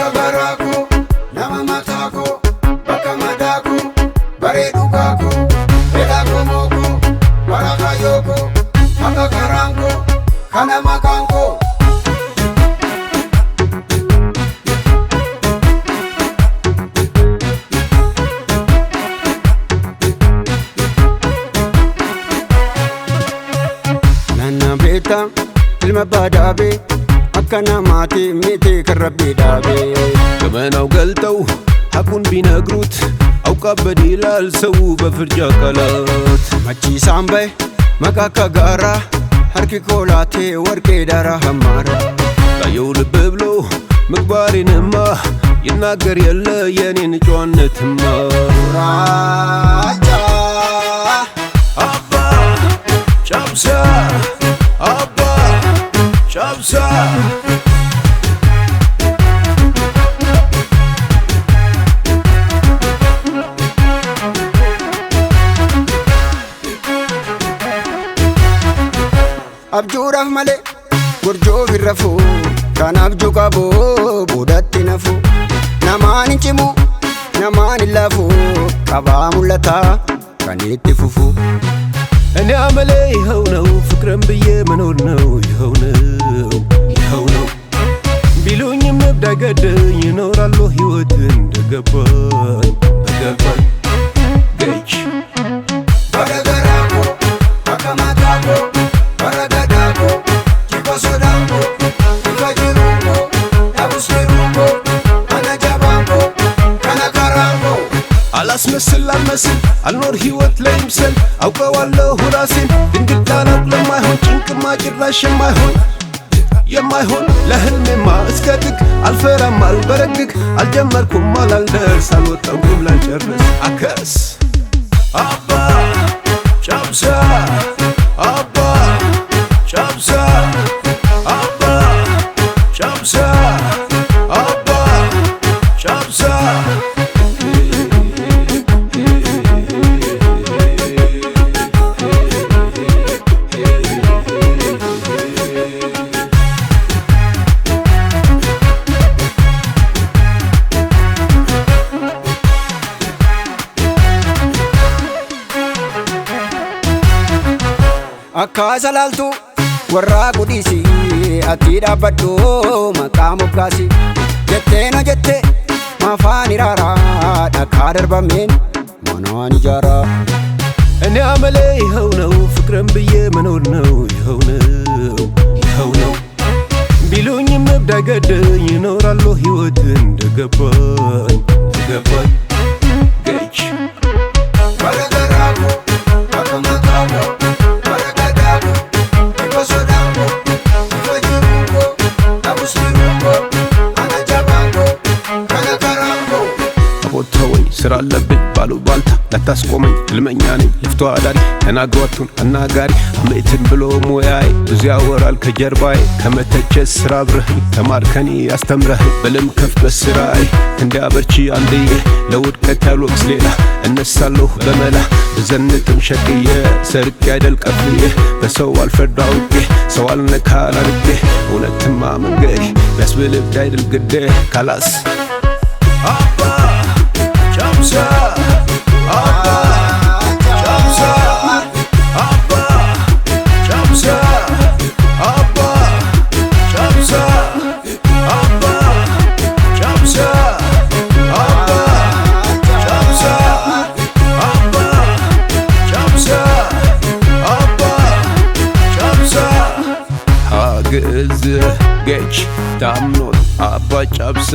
Akagaraku, Namamataku, Bakamadaku, Baredukaku, Bedakomoku, Barakayoku, Akagaranku, Kanamakanku. Nana beta, ilma badabe, akkana mati miti karabbi dabe. Gamanaw galtaw hakun binagruut awqa badilal saw bafirja qalat. Machi sambay makaka gara harki kolate warqe dara hamara. Kayow ልብ ብሎ ምግባሬንማ ይናገር የለ የኔን ጨዋነትማ Raja Abba Chabsa Abba Chabsa Abjuu rahmale gurjoo firrafu kan abjuu qabu budatti nafu namaan hin cimu namaan hin lafu qabaa mul'ata kan itti fufu. እኔ አመሌ ይኸው ነው ፍቅርን ብዬ መኖር ነው ይኸው ነው ቢሉኝም እብድ አይገደኝ ይኖራለሁ ሕይወት እንደገባኝ በገባኝ ገች Baragaraku, Bakamataku, Baragadaku, Chikosodanku, Chikajirunku, Abusirunku, Anajabanku, Kanakaranku. አላስመስል አልመስል አልኖር ሕይወት ለይምሰል አውቀዋለሁ ራሴን ድንግል አላውቅ ለማይሆን ጭንቅማ ጭራሽ የማይሆን ለህልሜማ እስከ ጥግ አልፈራም አልበረግግ አልጀመርኩም አላልደርስ አልወጣሁም ላልጨርስ አከስ አባ ጫብሳ አባ ጫብሳ አባ ጫብሳ አባ ጫብሳ Akka salaaltu warra gudisi ati dhaabbadhu maqaa moggaasi jetteen hojjette maafaan iraara dhakkaa darbameen manaan ijaara. እኔ አመሌ ይኸው ነው ፍቅርን ብዬ መኖር ነው ይኸው ነው ቢሉኝም እብድ አይገደኝ ይኖራለሁ ሕይወት እንደገባኝ ገች Baragaraku, Bakamataku, Baragadaku, Chikosodanku, Chikajirunku, Abusirunku, Anajabanku, Kanakaranku. ቦታወኝ ስራ አለብኝ ባሉባልታ ላታስቆመኝ ህልመኛ ነኝ ልፍቶ አዳሪ ተናግሯቱን አናጋሪ አሜትን ብሎ ሙያዬ ብዙ ያወራል ከጀርባዬ ከመተቸት ስራ አብረኸኝ ተማርከኒ ያስተምረኸኝ በልም ከፍ በስራዬ እንዲያበርቺ አንድዬ ለውድቀት ያልወቅስ ሌላ እነሳለሁ በመላ ብዘንጥም ሸቅዬ ሰርቄ አይደል ቀፍዬ በሰው አልፈርድ አውቄ ሰው አልነካ አላርጌ እውነትማ መንገዴ ቢያስብል እብድ አይደል ግዴ ካላስ አባ ጫብሳ አባ ጫብሳ አባ ጫብሳ አባ ጫብሳ አባ ጫብሳ አባ ጫብሳ አባ ጫብሳ አባ ጫብሳ ሀግዝ ገች ዳምኖት አባ ጫብሳ